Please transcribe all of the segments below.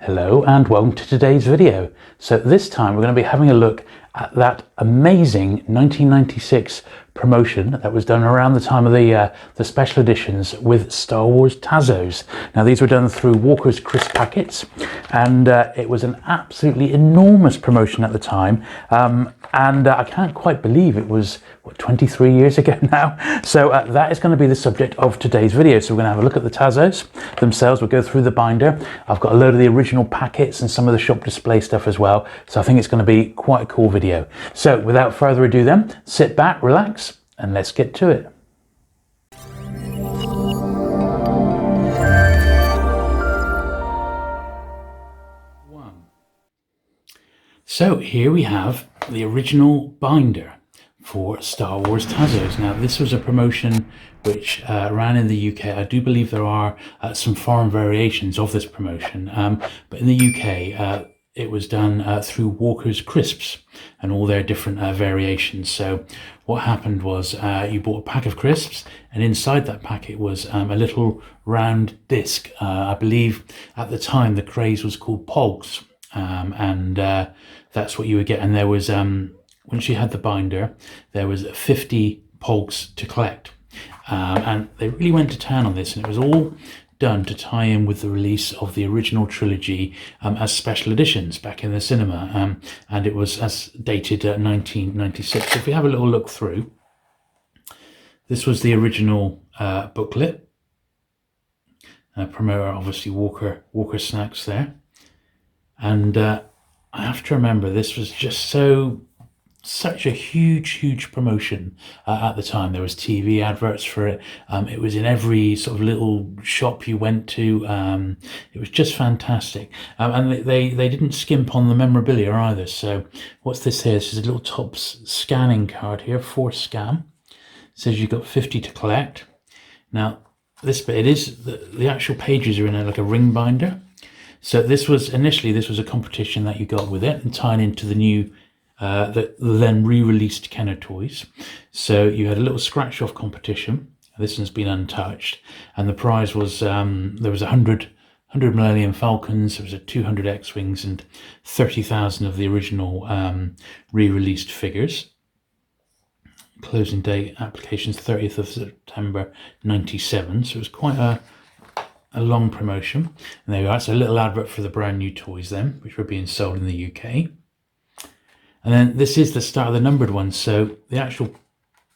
Hello and welcome to today's video. So this time we're going to be having a look at that amazing 1996 promotion that was done around the time of the special editions with Star Wars Tazos. Now these were done through Walker's Crisp Packets, and it was an absolutely enormous promotion at the time. And I can't quite believe it was, 23 years ago now. So that is going to be the subject of today's video. So we're going to have a look at the Tazos themselves. We'll go through the binder. I've got a load of the original packets and some of the shop display stuff as well. So I think it's going to be quite a cool video. So without further ado then, sit back, relax, and let's get to it. So here we have the original binder for Star Wars Tazos. Now this was a promotion which ran in the UK. I do believe there are some foreign variations of this promotion, but in the UK it was done through Walker's Crisps and all their different variations. So what happened was you bought a pack of crisps, and inside that packet was a little round disc. I believe at the time the craze was called Pogs, and that's what you would get. And there was once you had the binder, there was 50 Pogs to collect, and they really went to town on this, and it was all done to tie in with the release of the original trilogy as special editions back in the cinema, and it was as dated 1996. So if we have a little look through, this was the original booklet. Promoter obviously Walker Snacks there, and I have to remember this was just such a huge promotion at the time. There was TV adverts for it. It was in every sort of little shop you went to. It was just fantastic. And they didn't skimp on the memorabilia either. So what's this here? This is a little Topps scanning card here, for scan. It says you've got 50 to collect. Now this bit, it is the actual pages are in like a ring binder. So this was a competition that you got with it, and tying into the new the then re-released Kenner toys. So you had a little scratch off competition. This one's been untouched, and the prize was there was 100 Millennium Falcons, there was 200 X-Wings, and 30,000 of the original re-released figures. Closing date applications 30th of September 97. So it was quite a long promotion. And there you are. It's a little advert for the brand new toys then, which were being sold in the UK. And then this is the start of the numbered one. So the actual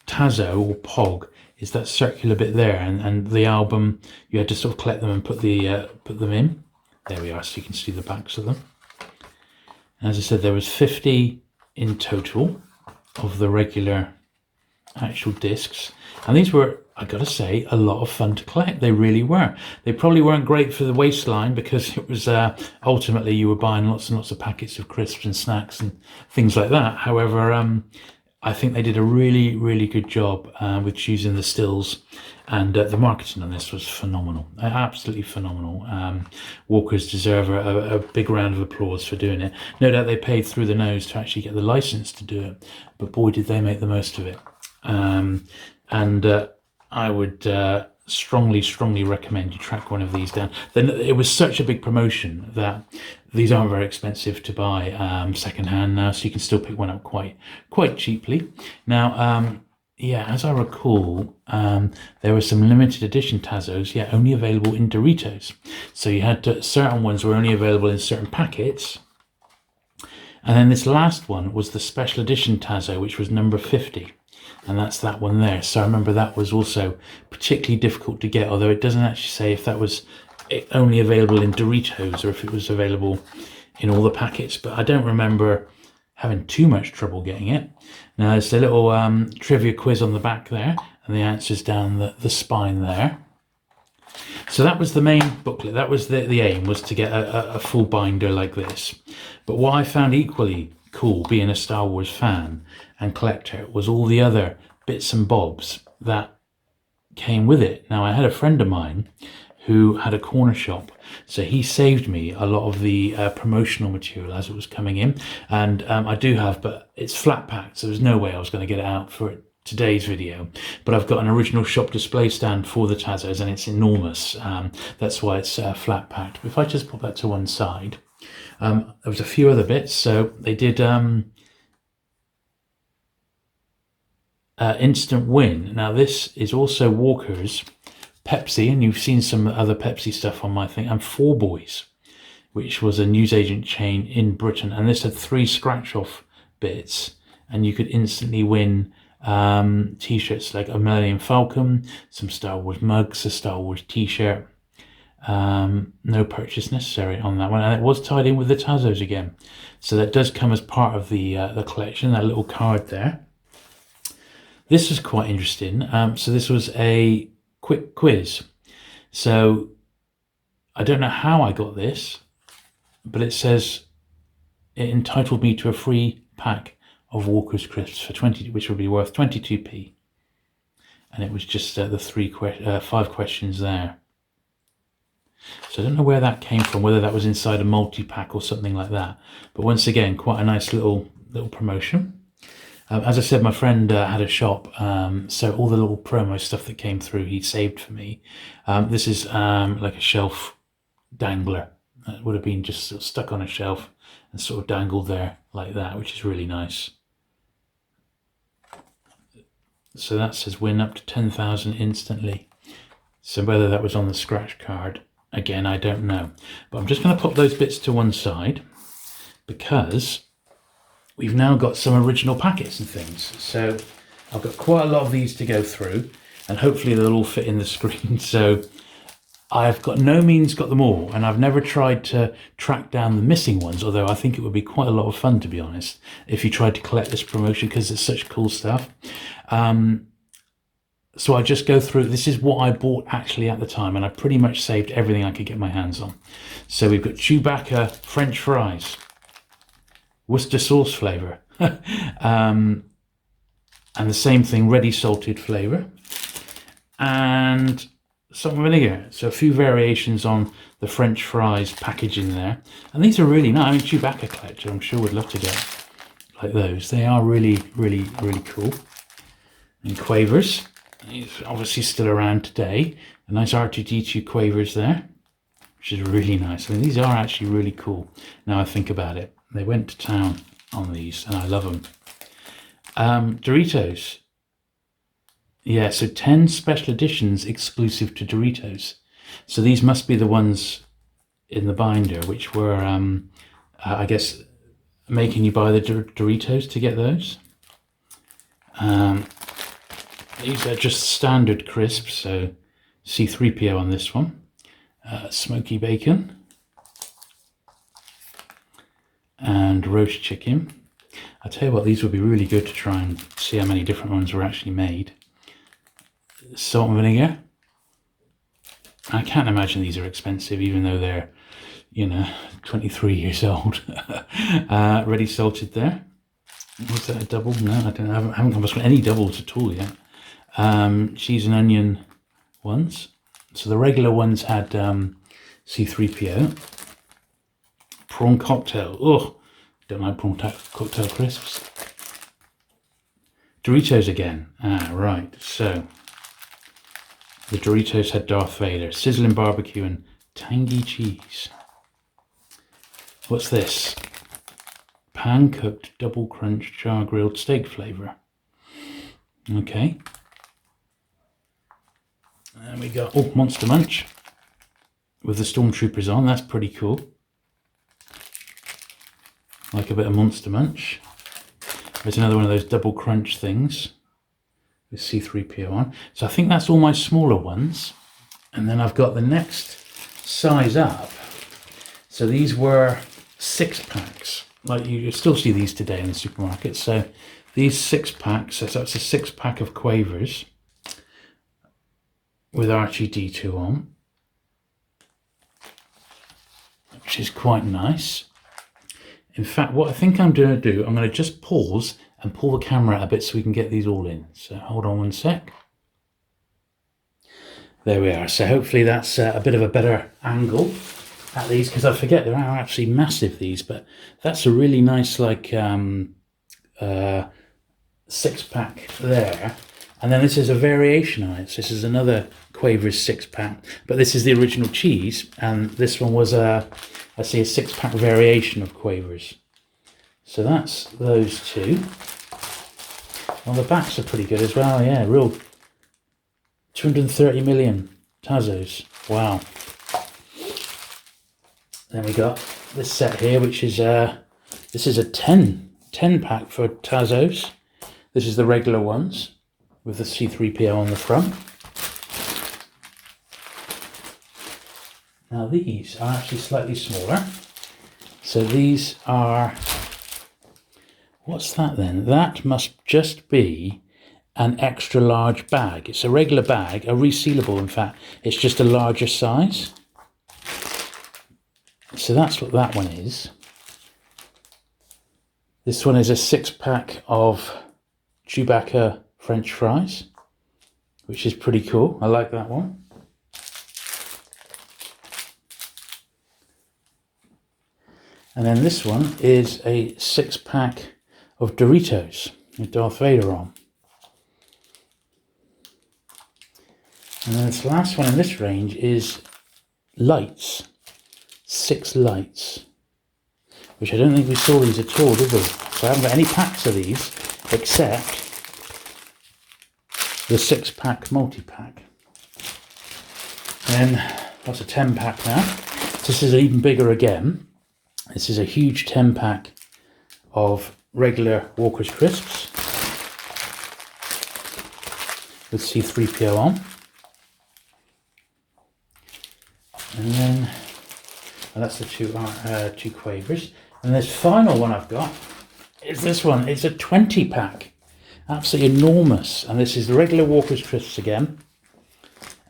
Tazo or Pog is that circular bit there, and the album, you had to sort of collect them and put them in. There we are, so you can see the backs of them. And as I said, there was 50 in total of the regular actual discs, and these were, I gotta say, a lot of fun to collect. They really were. They probably weren't great for the waistline, because it was ultimately you were buying lots and lots of packets of crisps and snacks and things like that. However, I think they did a really good job with choosing the stills, and the marketing on this was phenomenal, absolutely phenomenal. Walkers deserve a big round of applause for doing it. No doubt they paid through the nose to actually get the license to do it, but boy did they make the most of it. I would strongly recommend you track one of these down. Then it was such a big promotion that these aren't very expensive to buy secondhand now, so you can still pick one up quite cheaply. Now, as I recall, there were some limited edition Tazos, only available in Doritos. So you had certain ones were only available in certain packets. And then this last one was the special edition Tazo, which was number 50. And that's that one there. So I remember that was also particularly difficult to get, although it doesn't actually say if that was only available in Doritos or if it was available in all the packets. But I don't remember having too much trouble getting it. Now there's a little trivia quiz on the back there, and the answers down the spine there. So that was the main booklet. That was the aim, was to get a full binder like this. But what I found equally cool, being a Star Wars fan and collector, was all the other bits and bobs that came with it. Now I had a friend of mine who had a corner shop, so he saved me a lot of the promotional material as it was coming in, and I do have, but it's flat packed, so there's no way I was going to get it out for it today's video, but I've got an original shop display stand for the Tazos, and it's enormous. That's why it's flat packed. If I just put that to one side, there was a few other bits. So they did Instant Win. Now this is also Walker's Pepsi, and you've seen some other Pepsi stuff on my thing, and Four Boys, which was a newsagent chain in Britain, and this had 3 scratch-off bits, and you could instantly win t-shirts like a Millennium Falcon, some Star Wars mugs, a Star Wars t-shirt. No purchase necessary on that one, and it was tied in with the Tazos again, so that does come as part of the collection, that little card there. This was quite interesting. So this was a quick quiz. So I don't know how I got this, but it says it entitled me to a free pack of Walker's crisps for 20, which would be worth 22p. And it was just the 5 questions there. So I don't know where that came from, whether that was inside a multi-pack or something like that. But once again, quite a nice little promotion. As I said, my friend had a shop, so all the little promo stuff that came through, he saved for me. This is like a shelf dangler. It would have been just sort of stuck on a shelf and sort of dangled there like that, which is really nice. So that says win up to 10,000 instantly. So whether that was on the scratch card, again, I don't know. But I'm just going to put those bits to one side because we've now got some original packets and things. So I've got quite a lot of these to go through, and hopefully they'll all fit in the screen. So I've got no means got them all, and I've never tried to track down the missing ones, although I think it would be quite a lot of fun, to be honest, if you tried to collect this promotion, because it's such cool stuff. So I just go through, this is what I bought actually at the time, and I pretty much saved everything I could get my hands on. So we've got Chewbacca French fries, Worcester sauce flavour, and the same thing, ready salted flavour, and salt and vinegar. So a few variations on the French fries packaging there, and these are really nice. I mean, Chewbacca collector, I'm sure would love to get like those. They are really, really, really cool. And Quavers, he's obviously still around today. A nice R2D2 Quavers there, which is really nice. I mean, these are actually really cool now I think about it. They went to town on these, and I love them. Doritos. Yeah, so 10 special editions exclusive to Doritos. So these must be the ones in the binder, which were, I guess, making you buy the Doritos to get those. These are just standard crisps, so C3PO on this one. Smoky bacon. And roast chicken. I'll tell you what, these would be really good to try and see how many different ones were actually made. Salt and vinegar. I can't imagine these are expensive, even though they're, 23 years old. Ready salted there. Was that a double? No, I don't know. I haven't come across any doubles at all yet. Cheese and onion ones. So the regular ones had C3PO. Prawn cocktail. Oh, don't like prawn cocktail crisps. Doritos again. Right. So the Doritos had Darth Vader, sizzling barbecue, and tangy cheese. What's this? Pan cooked double crunch char grilled steak flavor. Okay. And we got Monster Munch with the Stormtroopers on. That's pretty cool. Like a bit of Monster Munch. There's another one of those double crunch things with C3PO on. So I think that's all my smaller ones. And then I've got the next size up. So these were 6-packs. Like you still see these today in the supermarket. So these 6-packs, so that's a 6-pack of Quavers with R2D2 on, which is quite nice. In fact, what I think I'm going to do, I'm going to just pause and pull the camera a bit so we can get these all in. So hold on one sec. There we are. So hopefully that's a bit of a better angle at these, because I forget they're actually massive, these, but that's a really nice, like, 6-pack there. And then this is a variation on it. So this is another Quavers 6-pack, but this is the original cheese, and this one was I see a 6-pack variation of Quavers. So that's those two. Well, the backs are pretty good as well. Yeah, real 230 million Tazos. Wow. Then we got this set here, which is this is a 10 pack for Tazos. This is the regular ones with the C3PO on the front. Now these are actually slightly smaller. So these are, what's that then? That must just be an extra large bag. It's a regular bag, a resealable in fact. It's just a larger size. So that's what that one is. This one is a 6-pack of Chewbacca French fries, which is pretty cool. I like that one. And then this one is a 6-pack of Doritos with Darth Vader on. And then this last one in this range is lights. 6 lights, which I don't think we saw these at all, did we? So I haven't got any packs of these except the 6-pack multi-pack. Then that's a 10-pack now. This is even bigger again. This is a huge 10-pack of regular Walker's crisps with C3PO on. And then that's the two Quavers. And this final one I've got is this one. It's a 20-pack. Absolutely enormous. And this is the regular Walker's crisps again.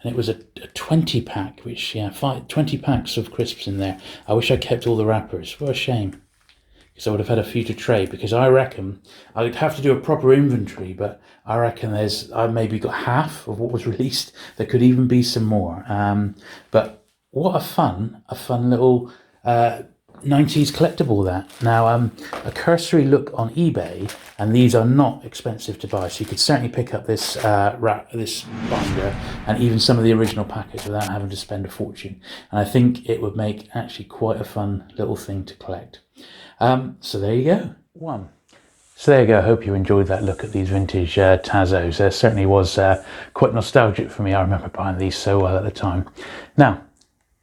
And it was a 20-pack, which, yeah, 20 packs of crisps in there. I wish I kept all the wrappers. What a shame. Because I would have had a few to trade. Because I reckon, I'd have to do a proper inventory, but I reckon I've maybe got half of what was released. There could even be some more. But what a fun little 90s collectible that. Now, a cursory look on eBay, and these are not expensive to buy, so you could certainly pick up this this binder and even some of the original packets without having to spend a fortune. And I think it would make actually quite a fun little thing to collect. So there you go. So there you go. I hope you enjoyed that look at these vintage Tazos. It certainly was quite nostalgic for me. I remember buying these so well at the time. Now,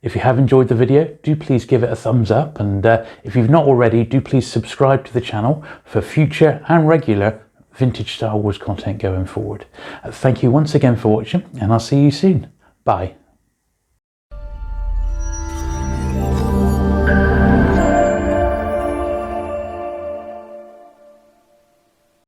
if you have enjoyed the video, do please give it a thumbs up, and if you've not already, do please subscribe to the channel for future and regular vintage Star Wars content going forward. Thank you once again for watching, and I'll see you soon. Bye.